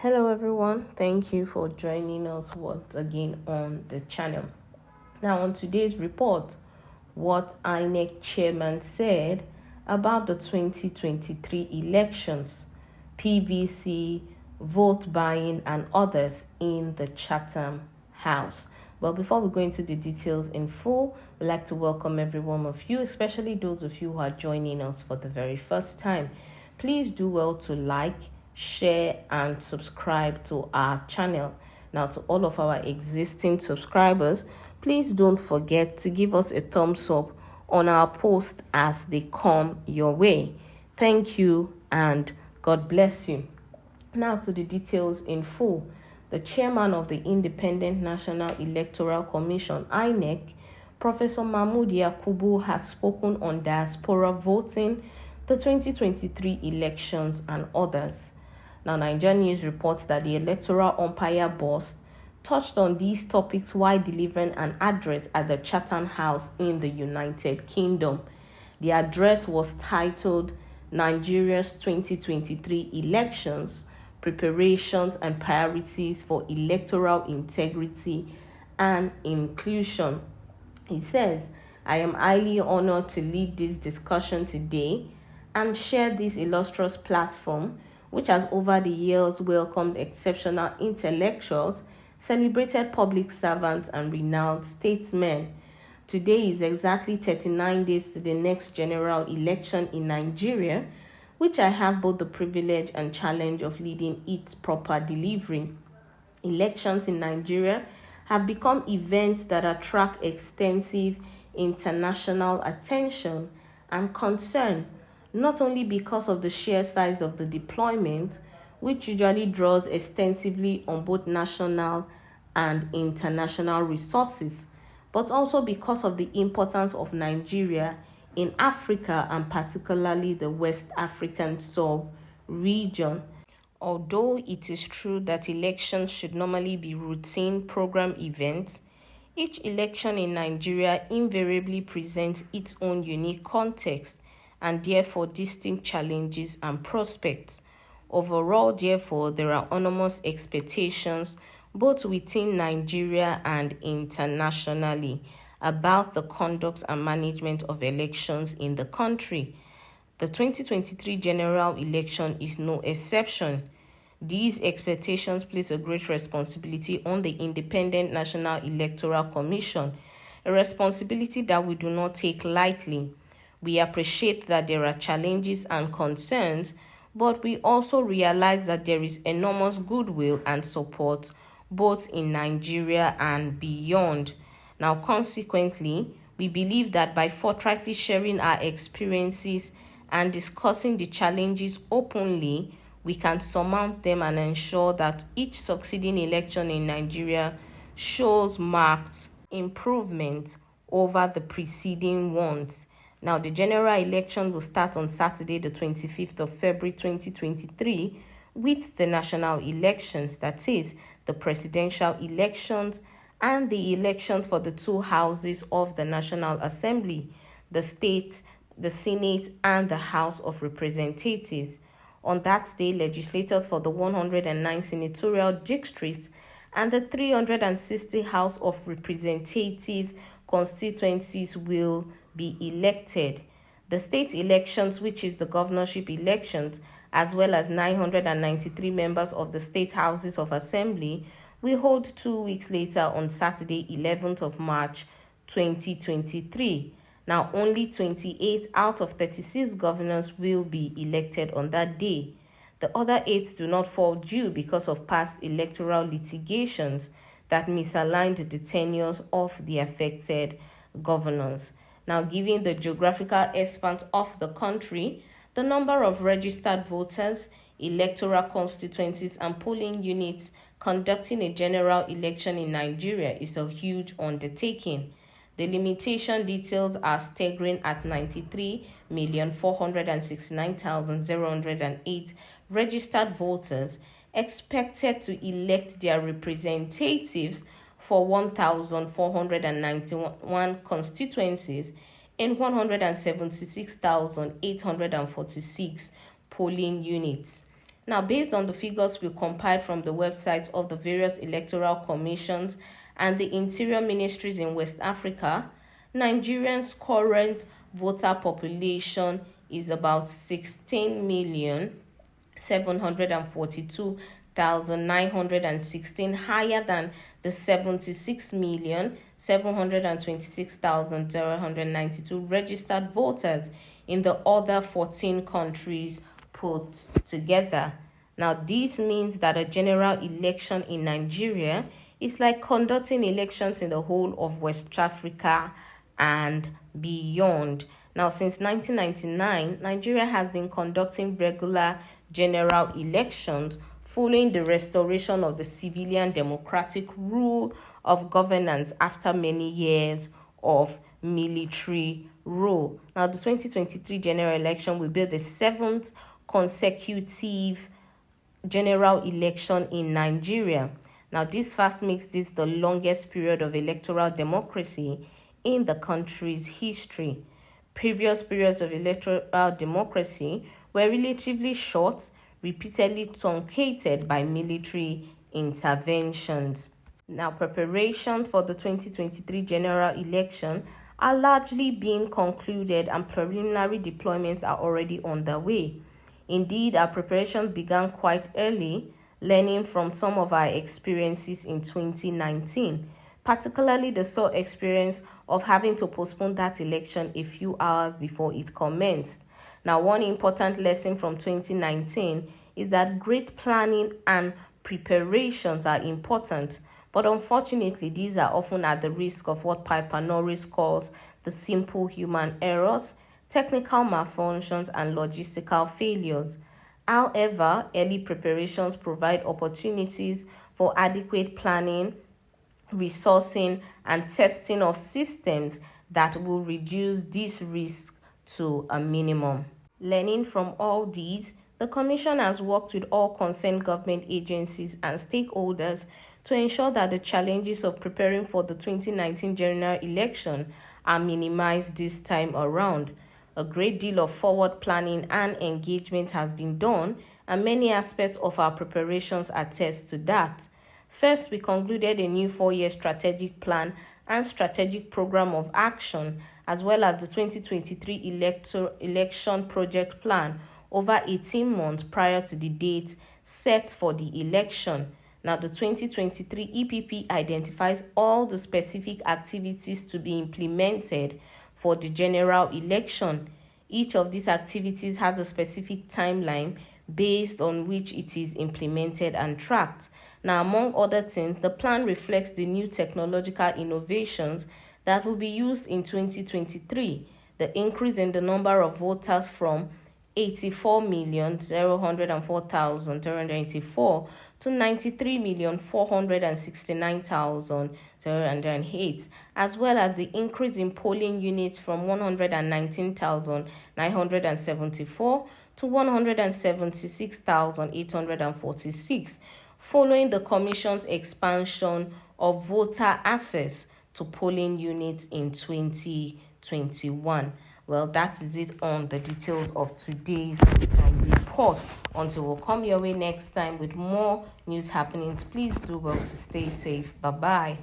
Hello everyone, thank you for joining us once again on the channel. Now on today's report, what Inec chairman said about the 2023 elections, PVC, vote buying and others in the Chatham House. But before we go into the details in full, we'd like to welcome every one of you, especially those of you who are joining us for the very first time. Please do well to like, share and subscribe to our channel. Now, to all of our existing subscribers, please don't forget to give us a thumbs up on our posts as they come your way. Thank you and God bless you. Now to the details in full. The chairman of the Independent National Electoral Commission, INEC, Professor Mamood Yakubu, has spoken on diaspora voting, the 2023 elections and others. Now, Nigerian News reports that the electoral umpire boss touched on these topics while delivering an address at the Chatham House in the United Kingdom. The address was titled Nigeria's 2023 Elections, Preparations and Priorities for Electoral Integrity and Inclusion. He says, "I am highly honored to lead this discussion today and share this illustrious platform which has over the years welcomed exceptional intellectuals, celebrated public servants, and renowned statesmen. Today is exactly 39 days to the next general election in Nigeria, which I have both the privilege and challenge of leading its proper delivery. Elections in Nigeria have become events that attract extensive international attention and concern, not only because of the sheer size of the deployment, which usually draws extensively on both national and international resources, but also because of the importance of Nigeria in Africa and particularly the West African sub-region. Although it is true that elections should normally be routine program events, each election in Nigeria invariably presents its own unique context and therefore distinct challenges and prospects. Overall, therefore, there are enormous expectations both within Nigeria and internationally about the conduct and management of elections in the country. The 2023 general election is no exception. These expectations place a great responsibility on the Independent National Electoral Commission, a responsibility that we do not take lightly. We appreciate that there are challenges and concerns, but we also realize that there is enormous goodwill and support both in Nigeria and beyond. Now, consequently, we believe that by forthrightly sharing our experiences and discussing the challenges openly, we can surmount them and ensure that each succeeding election in Nigeria shows marked improvement over the preceding ones. Now, the general election will start on Saturday, the 25th of February 2023, with the national elections, that is, the presidential elections and the elections for the two houses of the National Assembly, the state, the Senate, and the House of Representatives. On that day, legislators for the 109 senatorial districts and the 360 House of Representatives constituencies will be elected. The state elections, which is the governorship elections, as well as 993 members of the state houses of assembly, will hold 2 weeks later on Saturday, 11th of March 2023. Now, only 28 out of 36 governors will be elected on that day. The other 8 do not fall due because of past electoral litigations that misaligned the tenures of the affected governors. Now, given the geographical expanse of the country, the number of registered voters, electoral constituencies, and polling units conducting a general election in Nigeria is a huge undertaking. The limitation details are staggering at 93,469,008 registered voters expected to elect their representatives for 1,491 constituencies in 176,846 polling units. Now, based on the figures we compiled from the websites of the various electoral commissions and the interior ministries in West Africa, Nigerians' current voter population is about 16,742,916, higher than the 76,726,092 registered voters in the other 14 countries put together. Now, this means that a general election in Nigeria is like conducting elections in the whole of West Africa and beyond. Now, since 1999, Nigeria has been conducting regular general elections following the restoration of the civilian democratic rule of governance after many years of military rule. Now, the 2023 general election will be the 7th consecutive general election in Nigeria. Now, this fact makes this the longest period of electoral democracy in the country's history. Previous periods of electoral democracy were relatively short, repeatedly truncated by military interventions. Now, preparations for the 2023 general election are largely being concluded and preliminary deployments are already underway. Indeed, our preparations began quite early, learning from some of our experiences in 2019, particularly the sore experience of having to postpone that election a few hours before it commenced. Now, one important lesson from 2019 is that great planning and preparations are important, but unfortunately, these are often at the risk of what Piper Norris calls the simple human errors, technical malfunctions, and logistical failures. However, early preparations provide opportunities for adequate planning, resourcing, and testing of systems that will reduce this risk to a minimum. Learning from all these, the Commission has worked with all concerned government agencies and stakeholders to ensure that the challenges of preparing for the 2019 general election are minimized this time around. A great deal of forward planning and engagement has been done, and many aspects of our preparations attest to that. First, we concluded a new 4-year strategic plan and strategic program of action, as well as the 2023 election project plan over 18 months prior to the date set for the election. Now, the 2023 EPP identifies all the specific activities to be implemented for the general election. Each of these activities has a specific timeline based on which it is implemented and tracked. Now, among other things, the plan reflects the new technological innovations that will be used in 2023, the increase in the number of voters from 84,004,384 to 93,469,008, as well as the increase in polling units from 119,974 to 176,846, following the Commission's expansion of voter access to polling units in 2021. Well, that is it on the details of today's report. Until we'll come your way next time with more news happenings, please do well to stay safe. Bye-bye.